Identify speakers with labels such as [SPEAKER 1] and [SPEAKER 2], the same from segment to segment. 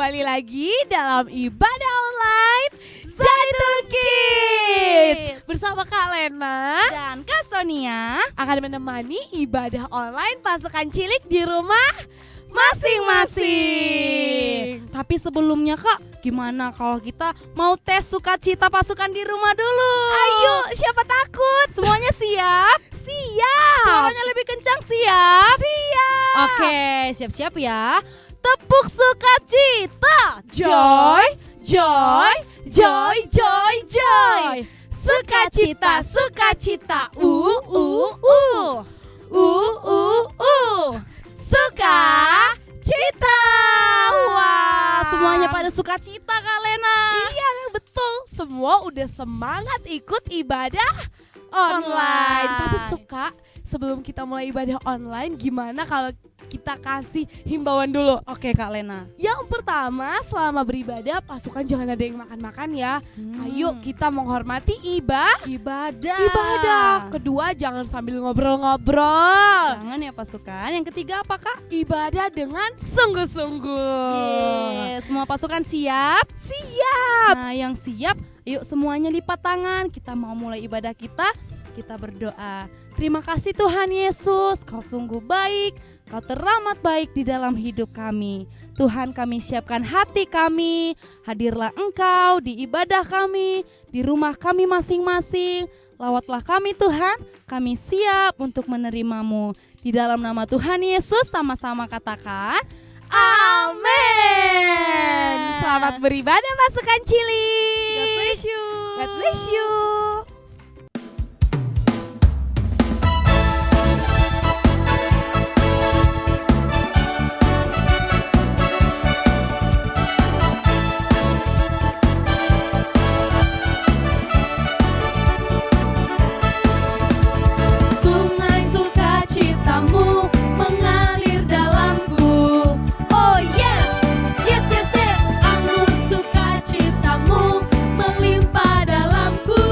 [SPEAKER 1] kembali lagi dalam ibadah online Zaitun Kids. Bersama Kak Lena
[SPEAKER 2] dan Kak Sonia
[SPEAKER 1] akan menemani ibadah online pasukan cilik di rumah masing-masing.
[SPEAKER 2] Tapi sebelumnya Kak, gimana kalau kita mau tes sukacita pasukan di rumah dulu?
[SPEAKER 1] Ayo, siapa takut?
[SPEAKER 2] Semuanya siap?
[SPEAKER 1] Siap.
[SPEAKER 2] Suaranya lebih kencang, siap?
[SPEAKER 1] Siap.
[SPEAKER 2] Oke, siap-siap ya. Tepuk sukacita.
[SPEAKER 1] Joy, joy, joy, joy, joy. Sukacita, sukacita. Sukacita.
[SPEAKER 2] Wah, semuanya pada sukacita Kak Lena.
[SPEAKER 1] Iya betul, semua udah semangat ikut ibadah online. Tapi suka sebelum kita mulai ibadah online, gimana kalau kita kasih himbauan dulu?
[SPEAKER 2] Oke Kak Lena.
[SPEAKER 1] Yang pertama, selama beribadah pasukan jangan ada yang makan-makan ya. Ayo kita menghormati ibadah. Kedua, jangan sambil ngobrol-ngobrol.
[SPEAKER 2] Jangan ya pasukan. Yang ketiga apa Kak?
[SPEAKER 1] Ibadah dengan sungguh-sungguh.
[SPEAKER 2] Semua pasukan siap?
[SPEAKER 1] Siap.
[SPEAKER 2] Nah yang siap, yuk semuanya lipat tangan. Kita mau mulai ibadah kita berdoa. Terima kasih Tuhan Yesus, Kau sungguh baik, Kau teramat baik di dalam hidup kami. Tuhan, kami siapkan hati kami, hadirlah Engkau di ibadah kami, di rumah kami masing-masing. Lawatlah kami Tuhan, kami siap untuk menerimamu. Di dalam nama Tuhan Yesus sama-sama katakan,
[SPEAKER 1] Amin. Selamat beribadah pasukan cilik.
[SPEAKER 2] God bless you.
[SPEAKER 1] God bless you.
[SPEAKER 2] Sungai sukacitamu mengalir dalamku. Oh yes, yes, yes, yes. Anggur sukacitamu melimpah dalamku.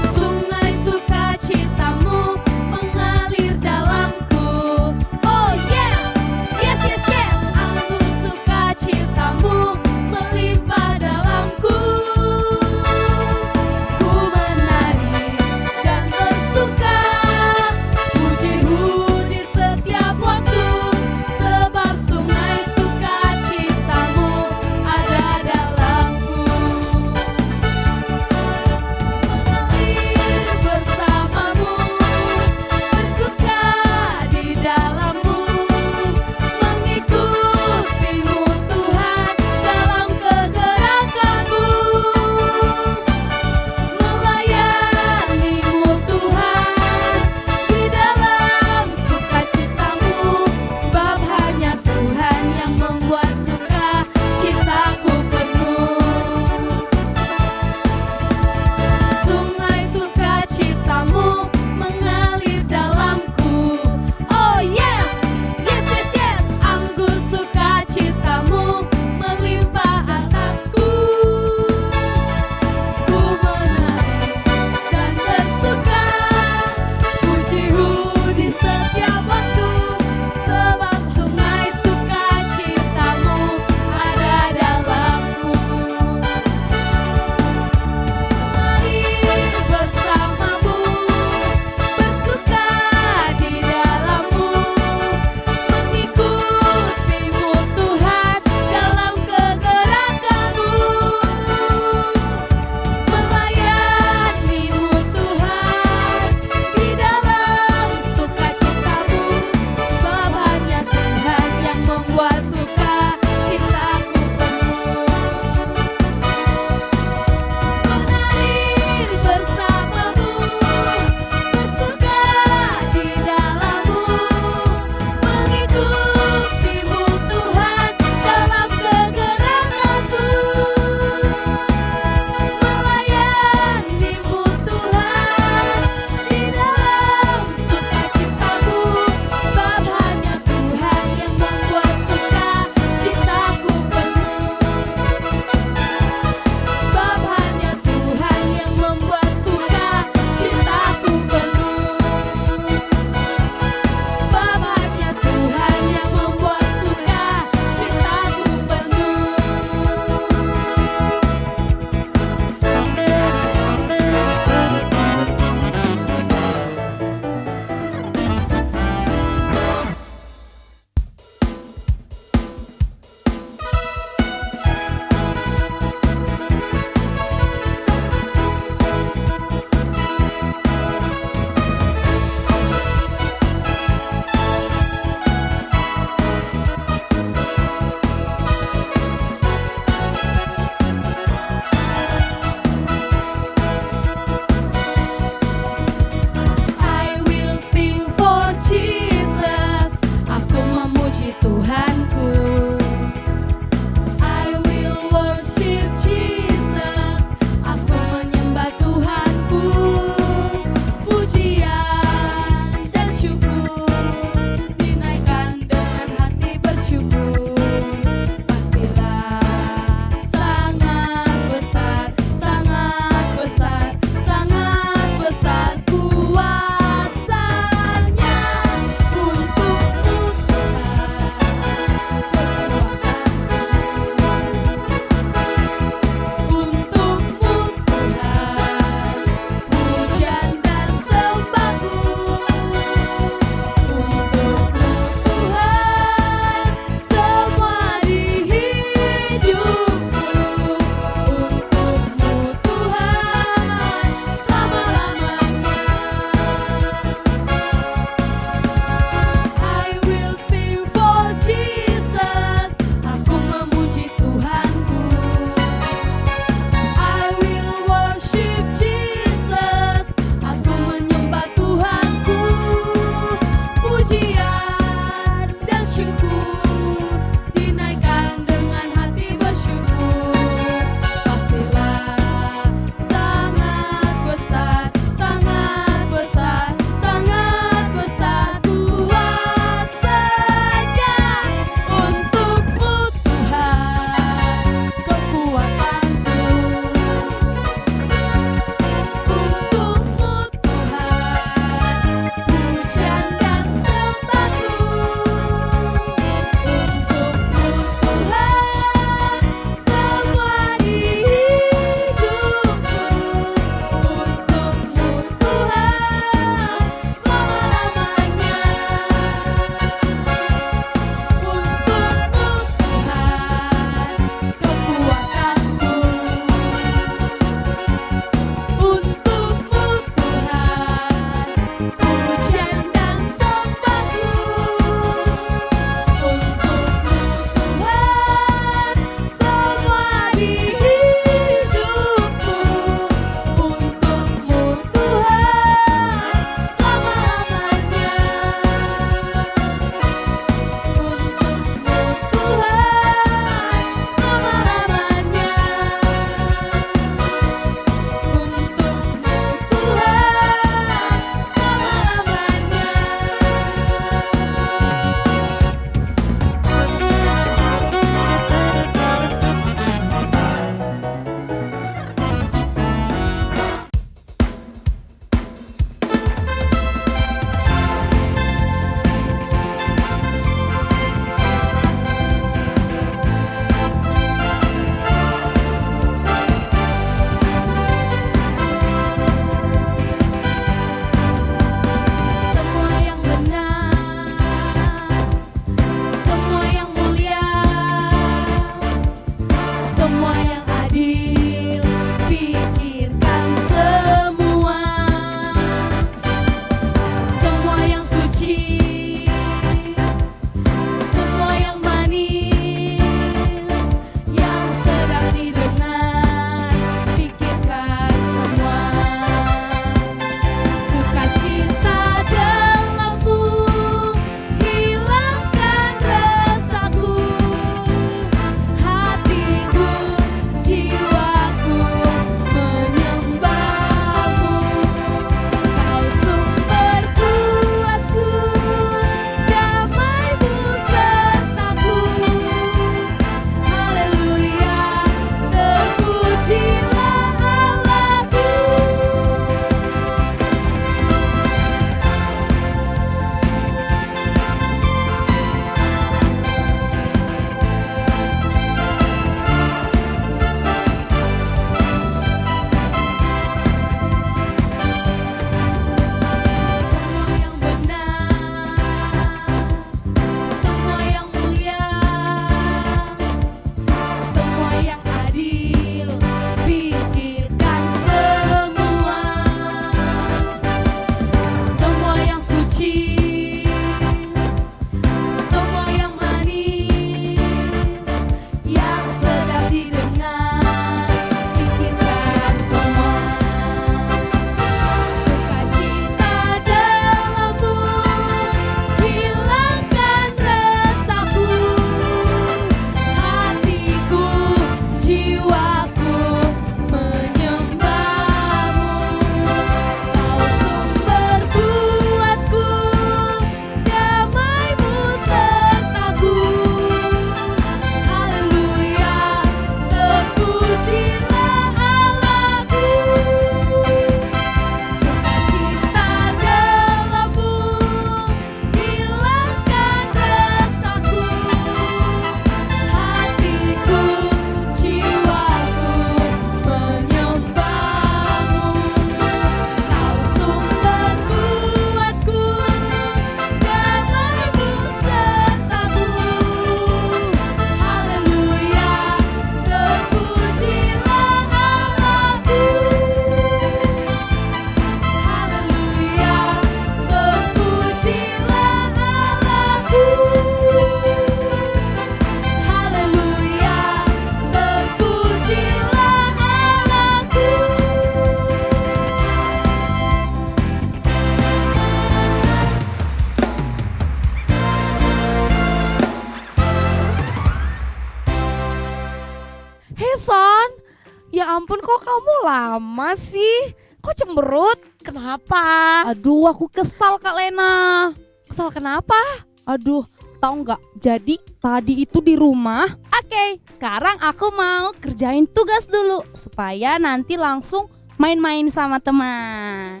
[SPEAKER 1] ampun, kok kamu lama sih? Kok cemberut? Kenapa?
[SPEAKER 2] Aduh, aku kesal Kak Lena.
[SPEAKER 1] Kesal kenapa?
[SPEAKER 2] Aduh, tahu nggak? Jadi tadi itu di rumah. Oke, sekarang aku mau kerjain tugas dulu supaya nanti langsung main-main sama teman.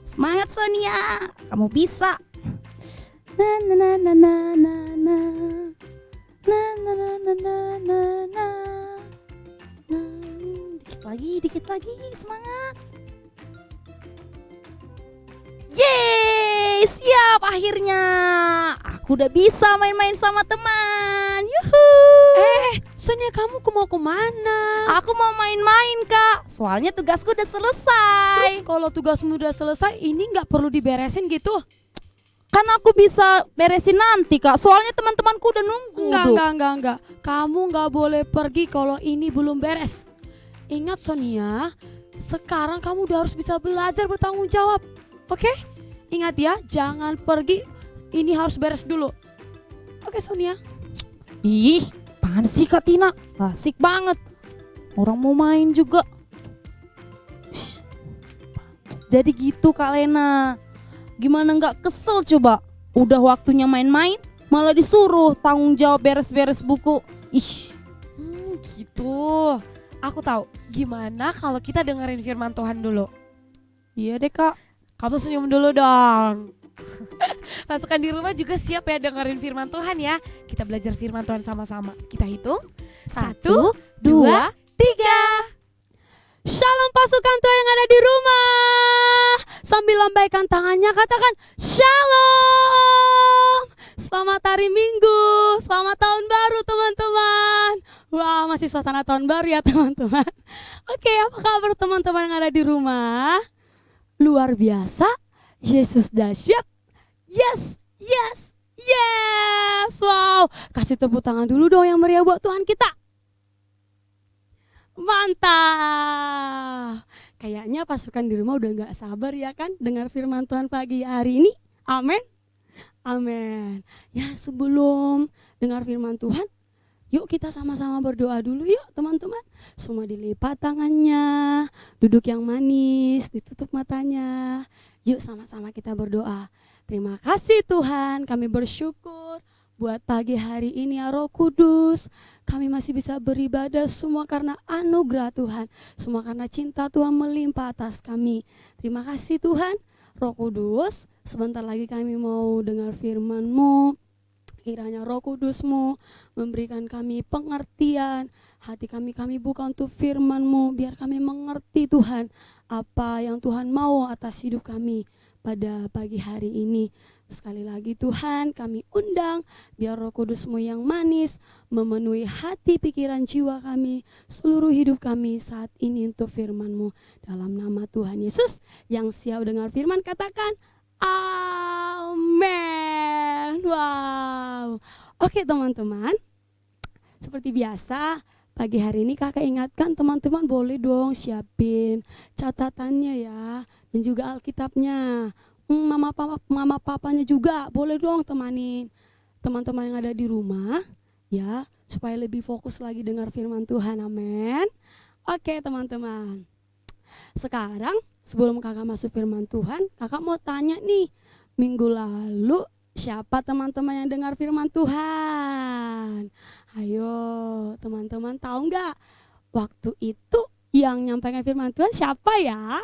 [SPEAKER 2] Semangat Sonia, kamu bisa. Na na na na na na na na na na na na na na. Dikit lagi, semangat. Yeay, siap akhirnya. Aku udah bisa main-main sama teman. Yuhu.
[SPEAKER 3] Sonia, kamu mau kemana?
[SPEAKER 2] Aku mau main-main Kak. Soalnya tugasku udah selesai.
[SPEAKER 3] Terus kalau tugasmu udah selesai, ini nggak perlu diberesin gitu?
[SPEAKER 2] Kan aku bisa beresin nanti Kak. Soalnya teman-temanku udah nunggu.
[SPEAKER 3] Enggak. Kamu nggak boleh pergi kalau ini belum beres. Ingat Sonia, sekarang kamu udah harus bisa belajar bertanggung jawab. Oke? Ingat ya, jangan pergi. Ini harus beres dulu. Oke Sonia?
[SPEAKER 2] Ih, apaan sih Kak Tina? Asik banget. Orang mau main juga. Jadi gitu Kak Lena. Gimana nggak kesel coba? Udah waktunya main-main, malah disuruh tanggung jawab beres-beres buku. Ih.
[SPEAKER 1] Gitu. Aku tahu. Gimana kalau kita dengerin firman Tuhan dulu?
[SPEAKER 2] Iya deh Kak.
[SPEAKER 1] Kamu senyum dulu dong. Pasukan di rumah juga siap ya dengerin firman Tuhan ya. Kita belajar firman Tuhan sama-sama. Kita hitung 1, 2, 3.
[SPEAKER 3] Shalom pasukan Tuhan yang ada di rumah. Sambil lambaikan tangannya katakan Shalom. Selamat hari Minggu. Selamat tahun baru teman-teman. Wah, masih suasana tahun baru ya teman-teman. Oke, apa kabar teman-teman yang ada di rumah? Luar biasa. Yesus dahsyat. Yes. Wow, kasih tepuk tangan dulu dong yang meriah buat Tuhan kita. Mantap. Kayaknya pasukan di rumah udah gak sabar ya kan dengar firman Tuhan pagi hari ini. Amin. Ya, sebelum dengar firman Tuhan, yuk kita sama-sama berdoa dulu yuk teman-teman. Semua dilipat tangannya, duduk yang manis, ditutup matanya. Yuk sama-sama kita berdoa. Terima kasih Tuhan, kami bersyukur buat pagi hari ini ya Roh Kudus. Kami masih bisa beribadah semua karena anugerah Tuhan. Semua karena cinta Tuhan melimpah atas kami. Terima kasih Tuhan. Roh Kudus, sebentar lagi kami mau dengar firman-Mu. Kiranya Roh Kudus-Mu memberikan kami pengertian. Hati kami buka untuk firman-Mu. Biar kami mengerti Tuhan apa yang Tuhan mau atas hidup kami pada pagi hari ini. Sekali lagi Tuhan, kami undang biar Roh Kudus-Mu yang manis memenuhi hati, pikiran, jiwa kami, seluruh hidup kami saat ini untuk firman-Mu. Dalam nama Tuhan Yesus yang siap dengar firman katakan amin. Wow. Oke teman-teman, seperti biasa pagi hari ini kakak ingatkan teman-teman boleh dong siapin catatannya ya, dan juga Alkitabnya. Mama papanya juga boleh dong temanin teman-teman yang ada di rumah ya, supaya lebih fokus lagi dengar firman Tuhan. Amin. Oke teman-teman, sekarang sebelum kakak masuk firman Tuhan, kakak mau tanya nih, minggu lalu siapa teman-teman yang dengar firman Tuhan? Ayo teman-teman, tahu nggak waktu itu yang nyampaikan firman Tuhan siapa ya?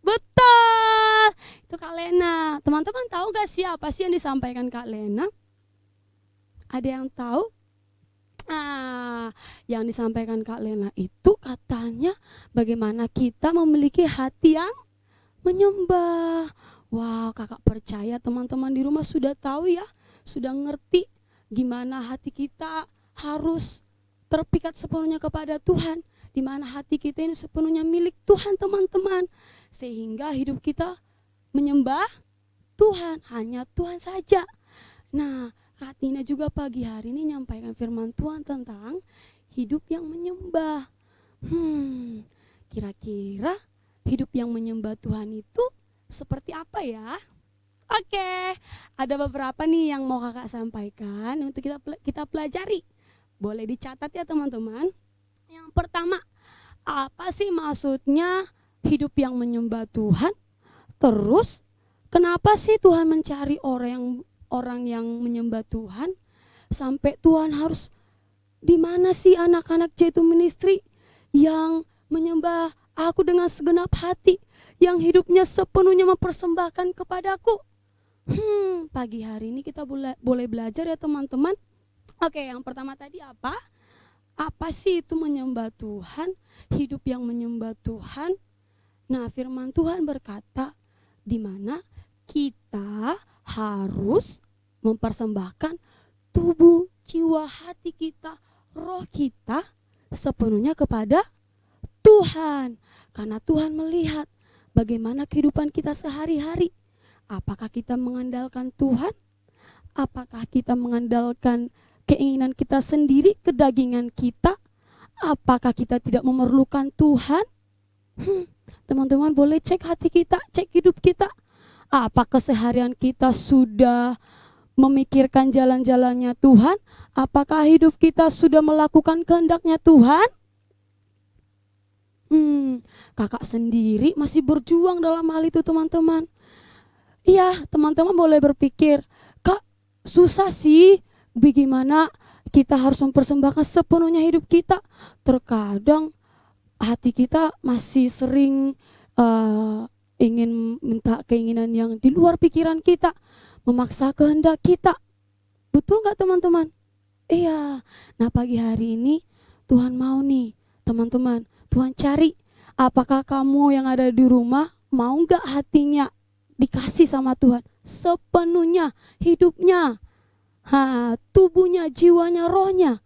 [SPEAKER 3] Betul, itu Kak Lena. Teman-teman tahu gak siapa sih yang disampaikan Kak Lena? Ada yang tahu? Yang disampaikan Kak Lena itu katanya bagaimana kita memiliki hati yang menyembah. Wow, kakak percaya teman-teman di rumah sudah tahu ya, sudah ngerti gimana hati kita harus terpikat sepenuhnya kepada Tuhan. Di mana hati kita ini sepenuhnya milik Tuhan teman-teman. Sehingga hidup kita menyembah Tuhan, hanya Tuhan saja. Nah, Kak Tina juga pagi hari ini nyampaikan firman Tuhan tentang hidup yang menyembah. Kira-kira hidup yang menyembah Tuhan itu seperti apa ya? Oke, ada beberapa nih yang mau kakak sampaikan untuk kita pelajari. Boleh dicatat ya teman-teman. Yang pertama, Apa sih maksudnya hidup yang menyembah Tuhan? Terus kenapa sih Tuhan mencari orang yang menyembah Tuhan? Sampai Tuhan harus, di mana sih anak-anak J2 Ministry yang menyembah aku dengan segenap hati, yang hidupnya sepenuhnya mempersembahkan kepadaku? Pagi hari ini kita boleh belajar ya teman-teman. Oke, yang pertama tadi apa? Apa sih itu menyembah Tuhan? Hidup yang menyembah Tuhan. Nah, firman Tuhan berkata, di mana kita harus mempersembahkan tubuh, jiwa, hati kita, roh kita sepenuhnya kepada Tuhan. Karena Tuhan melihat bagaimana kehidupan kita sehari-hari. Apakah kita mengandalkan Tuhan? Apakah kita mengandalkan keinginan kita sendiri, kedagingan kita? Apakah kita tidak memerlukan Tuhan? Teman-teman boleh cek hati kita, cek hidup kita. Apa keseharian kita sudah memikirkan jalan-jalannya Tuhan? Apakah hidup kita sudah melakukan kehendaknya Tuhan? Kakak sendiri masih berjuang dalam hal itu teman-teman. Iya, teman-teman boleh berpikir, Kak, susah sih, bagaimana kita harus mempersembahkan sepenuhnya hidup kita. Terkadang hati kita masih sering ingin minta keinginan yang di luar pikiran kita, memaksa kehendak kita. Betul gak teman-teman? Iya. Nah, pagi hari ini Tuhan mau nih teman-teman, Tuhan cari, apakah kamu yang ada di rumah mau gak hatinya dikasih sama Tuhan sepenuhnya, hidupnya, tubuhnya, jiwanya, rohnya?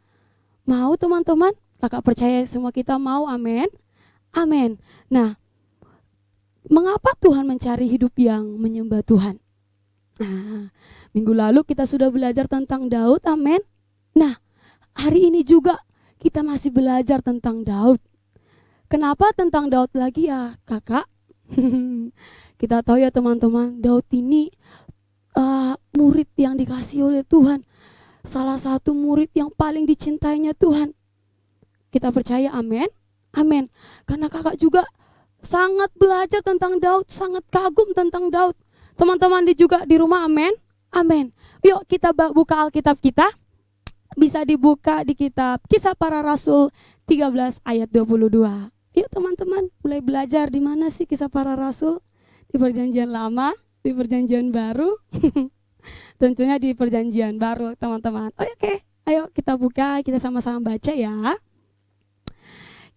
[SPEAKER 3] Mau teman-teman? Kakak percaya semua kita mau, amin. Amin. Nah, mengapa Tuhan mencari hidup yang menyembah Tuhan? Minggu lalu kita sudah belajar tentang Daud, amin. Nah, hari ini juga kita masih belajar tentang Daud. Kenapa tentang Daud lagi ya kakak? Kita tahu ya teman-teman, Daud ini murid yang dikasih oleh Tuhan. Salah satu murid yang paling dicintainya Tuhan. Kita percaya, amin. Amin. Karena kakak juga sangat belajar tentang Daud, sangat kagum tentang Daud. Teman-teman juga di rumah, amin. Amin. Yuk kita buka Alkitab kita. Bisa dibuka di kitab Kisah Para Rasul 13 ayat 22. Yuk teman-teman, mulai belajar di mana sih Kisah Para Rasul? Di Perjanjian Lama, di Perjanjian Baru. Tentunya di Perjanjian Baru, teman-teman. Oke, ayo kita buka, kita sama-sama baca ya.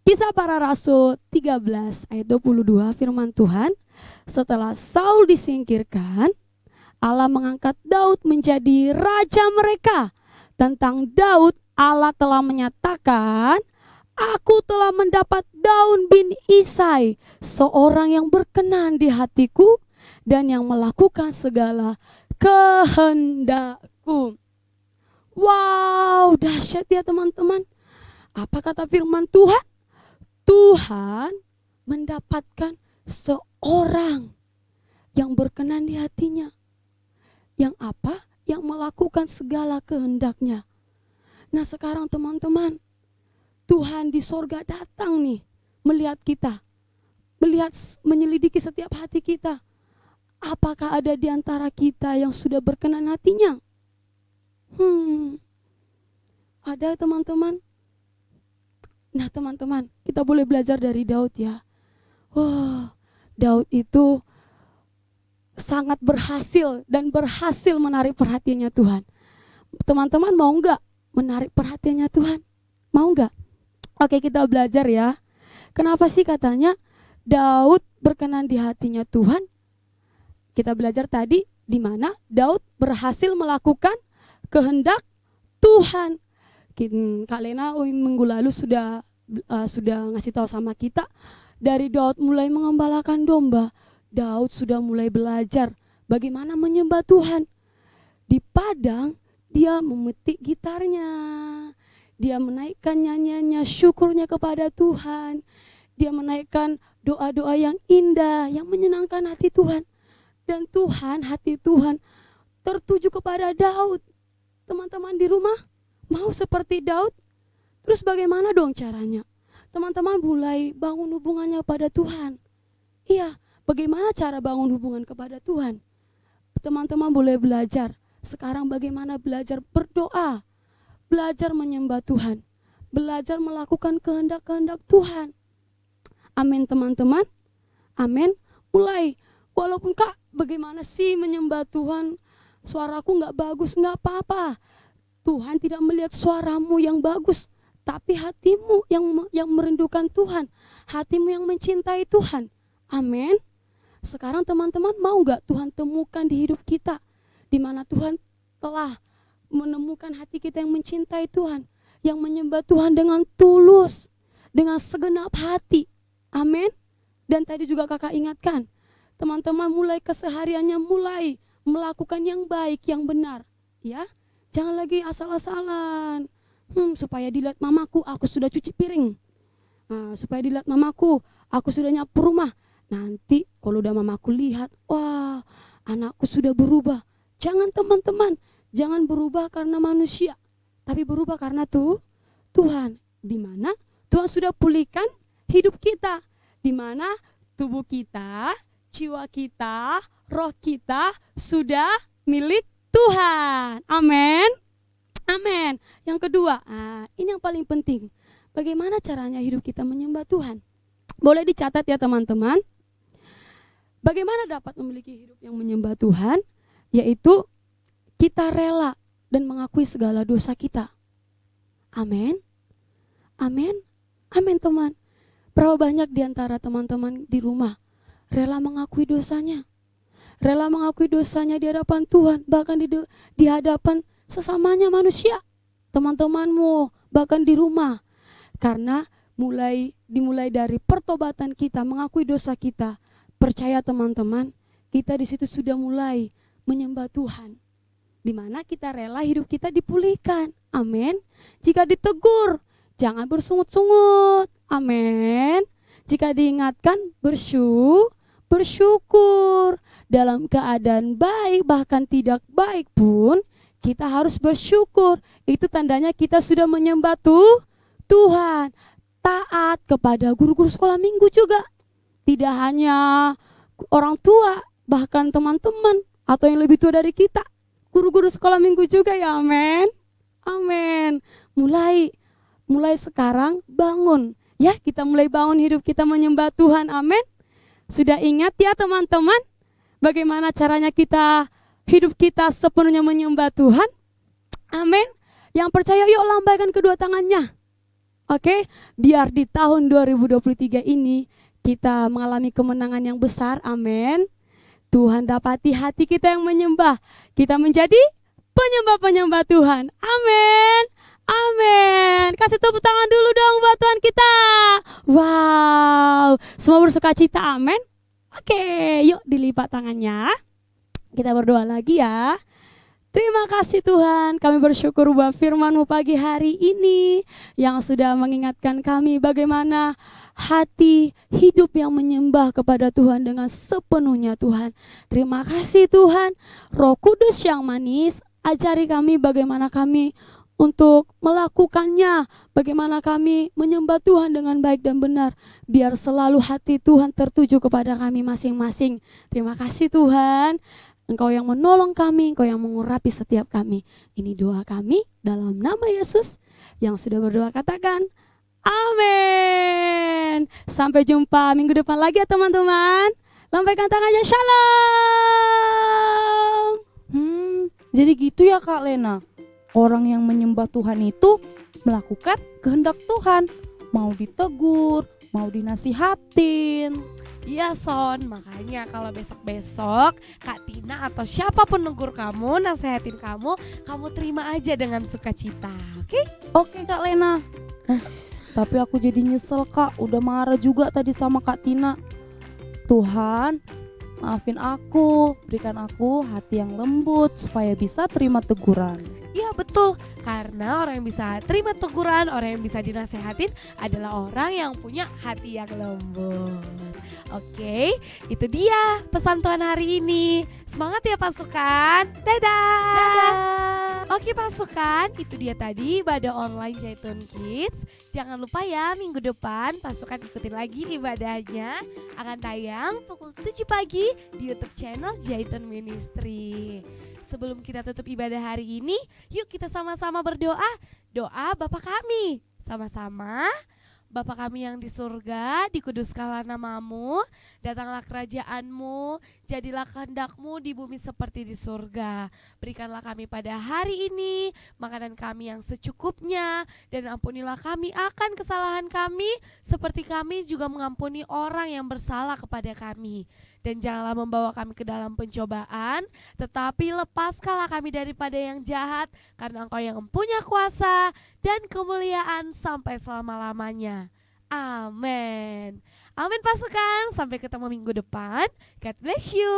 [SPEAKER 3] Kisah Para Rasul 13 ayat 22, firman Tuhan. Setelah Saul disingkirkan, Allah mengangkat Daud menjadi raja mereka. Tentang Daud, Allah telah menyatakan, aku telah mendapat Daud bin Isai, seorang yang berkenan di hatiku dan yang melakukan segala kehendakku. Wow, dahsyat ya teman-teman. Apa kata firman Tuhan? Tuhan mendapatkan seorang yang berkenan di hatinya. Yang apa? Yang melakukan segala kehendaknya. Nah sekarang teman-teman, Tuhan di sorga datang nih melihat kita, melihat, menyelidiki setiap hati kita. Apakah ada di antara kita yang sudah berkenan hatinya? Ada teman-teman. Nah teman-teman, kita boleh belajar dari Daud ya. Daud itu sangat berhasil dan berhasil menarik perhatiannya Tuhan. Teman-teman mau nggak menarik perhatiannya Tuhan? Mau nggak? Oke, kita belajar ya. Kenapa sih katanya Daud berkenan di hatinya Tuhan? Kita belajar tadi di mana Daud berhasil melakukan kehendak Tuhan. Kak Lena minggu lalu sudah ngasih tahu sama kita, dari Daud mulai mengembalakan domba, Daud sudah mulai belajar bagaimana menyembah Tuhan. Di padang dia memetik gitarnya, dia menaikkan nyanyiannya, syukurnya kepada Tuhan. Dia menaikkan doa-doa yang indah, yang menyenangkan hati Tuhan. Dan Tuhan, hati Tuhan tertuju kepada Daud. Teman-teman di rumah mau seperti Daud? Terus bagaimana dong caranya? teman-teman mulai bangun hubungannya pada Tuhan. Iya, bagaimana cara bangun hubungan kepada Tuhan? Teman-teman boleh belajar sekarang bagaimana belajar berdoa, belajar menyembah Tuhan, belajar melakukan kehendak-kehendak Tuhan. Amin teman-teman. Amin. Mulai, walaupun Kak bagaimana sih menyembah Tuhan, suaraku gak bagus, gak apa-apa. Tuhan tidak melihat suaramu yang bagus, tapi hatimu yang merindukan Tuhan, hatimu yang mencintai Tuhan. Amin. Sekarang teman-teman mau gak Tuhan temukan di hidup kita, di mana Tuhan telah menemukan hati kita yang mencintai Tuhan, yang menyembah Tuhan dengan tulus, dengan segenap hati. Amin. Dan tadi juga kakak ingatkan, teman-teman mulai kesehariannya mulai melakukan yang baik, yang benar. Ya, jangan lagi asal-asalan. Supaya dilihat mamaku, aku sudah cuci piring. Supaya dilihat mamaku, aku sudah nyapu rumah. Nanti kalau udah mamaku lihat, wah anakku sudah berubah. Jangan teman-teman, jangan berubah karena manusia, tapi berubah karena Tuhan. Di mana Tuhan sudah pulihkan hidup kita, di mana tubuh kita, jiwa kita, roh kita sudah milik Tuhan. Amin. Amin. Yang kedua, ini yang paling penting. Bagaimana caranya hidup kita menyembah Tuhan? Boleh dicatat ya teman-teman. Bagaimana dapat memiliki hidup yang menyembah Tuhan? Yaitu kita rela dan mengakui segala dosa kita. Amin. Amin. Amin teman. Berapa banyak di antara teman-teman di rumah rela mengakui dosanya? Rela mengakui dosanya di hadapan Tuhan, bahkan di hadapan sesamanya manusia, teman-temanmu, bahkan di rumah. Karena dimulai dari pertobatan kita, mengakui dosa kita. Percaya teman-teman, kita di situ sudah mulai menyembah Tuhan, di mana kita rela hidup kita dipulihkan. Amin. Jika ditegur, jangan bersungut-sungut. Amin. Jika diingatkan, bersyukur. Dalam keadaan baik, bahkan tidak baik pun, kita harus bersyukur. Itu tandanya kita sudah menyembah Tuhan. Taat kepada guru-guru sekolah minggu juga. Tidak hanya orang tua, bahkan teman-teman atau yang lebih tua dari kita, guru-guru sekolah minggu juga ya. Amin. Amin. Mulai sekarang bangun ya, kita mulai bangun hidup kita menyembah Tuhan. Amin. Sudah ingat ya teman-teman, bagaimana caranya kita hidup kita sepenuhnya menyembah Tuhan? Amin. Yang percaya yuk lambaikan kedua tangannya. Oke, biar di tahun 2023 ini kita mengalami kemenangan yang besar. Amin. Tuhan dapati hati kita yang menyembah, kita menjadi penyembah-penyembah Tuhan. Amin. Amin. Kasih tepuk tangan dulu dong buat Tuhan kita. Wow, semua bersuka cita. Amin. Oke, yuk dilipat tangannya. Kita berdoa lagi ya. Terima kasih Tuhan, kami bersyukur buat firman-Mu pagi hari ini yang sudah mengingatkan kami bagaimana hati hidup yang menyembah kepada Tuhan dengan sepenuhnya Tuhan. Terima kasih Tuhan, Roh Kudus yang manis, ajari kami bagaimana kami untuk melakukannya, bagaimana kami menyembah Tuhan dengan baik dan benar, biar selalu hati Tuhan tertuju kepada kami masing-masing. Terima kasih Tuhan, Engkau yang menolong kami, Engkau yang mengurapi setiap kami. Ini doa kami dalam nama Yesus. Yang sudah berdoa katakan amin. Sampai jumpa minggu depan lagi ya teman-teman. Lambaikan tangannya, shalom.
[SPEAKER 2] Jadi gitu ya Kak Lena. Orang yang menyembah Tuhan itu melakukan kehendak Tuhan. Mau ditegur, mau dinasihatin.
[SPEAKER 1] Iya Son, makanya kalau besok-besok Kak Tina atau siapapun negur kamu, nasehatin kamu terima aja dengan sukacita. Oke?
[SPEAKER 2] Oke Kak Lena. Tapi aku jadi nyesel Kak, udah marah juga tadi sama Kak Tina. Tuhan, maafin aku, berikan aku hati yang lembut supaya bisa terima teguran.
[SPEAKER 1] Iya betul, karena orang yang bisa terima teguran, orang yang bisa dinasehatin adalah orang yang punya hati yang lembut. Oke, itu dia pesan Tuhan hari ini. Semangat ya pasukan. Dadah. Oke Oke pasukan, itu dia tadi ibadah online Zaitun Kids. Jangan lupa ya minggu depan pasukan ikutin lagi ibadahnya. Akan tayang pukul 7 pagi di YouTube channel Zaitun Ministry. Sebelum kita tutup ibadah hari ini, yuk kita sama-sama berdoa. Doa Bapa kami. Sama-sama. Bapa kami yang di surga, dikuduskanlah namamu, datanglah kerajaanmu, jadilah kehendak-mu di bumi seperti di surga. Berikanlah kami pada hari ini makanan kami yang secukupnya, dan ampunilah kami akan kesalahan kami, seperti kami juga mengampuni orang yang bersalah kepada kami. Dan janganlah membawa kami ke dalam pencobaan, tetapi lepaskanlah kami daripada yang jahat, karena Engkau yang mempunyai kuasa dan kemuliaan sampai selama-lamanya. Amin. Amin pasukan, sampai ketemu minggu depan. God bless you.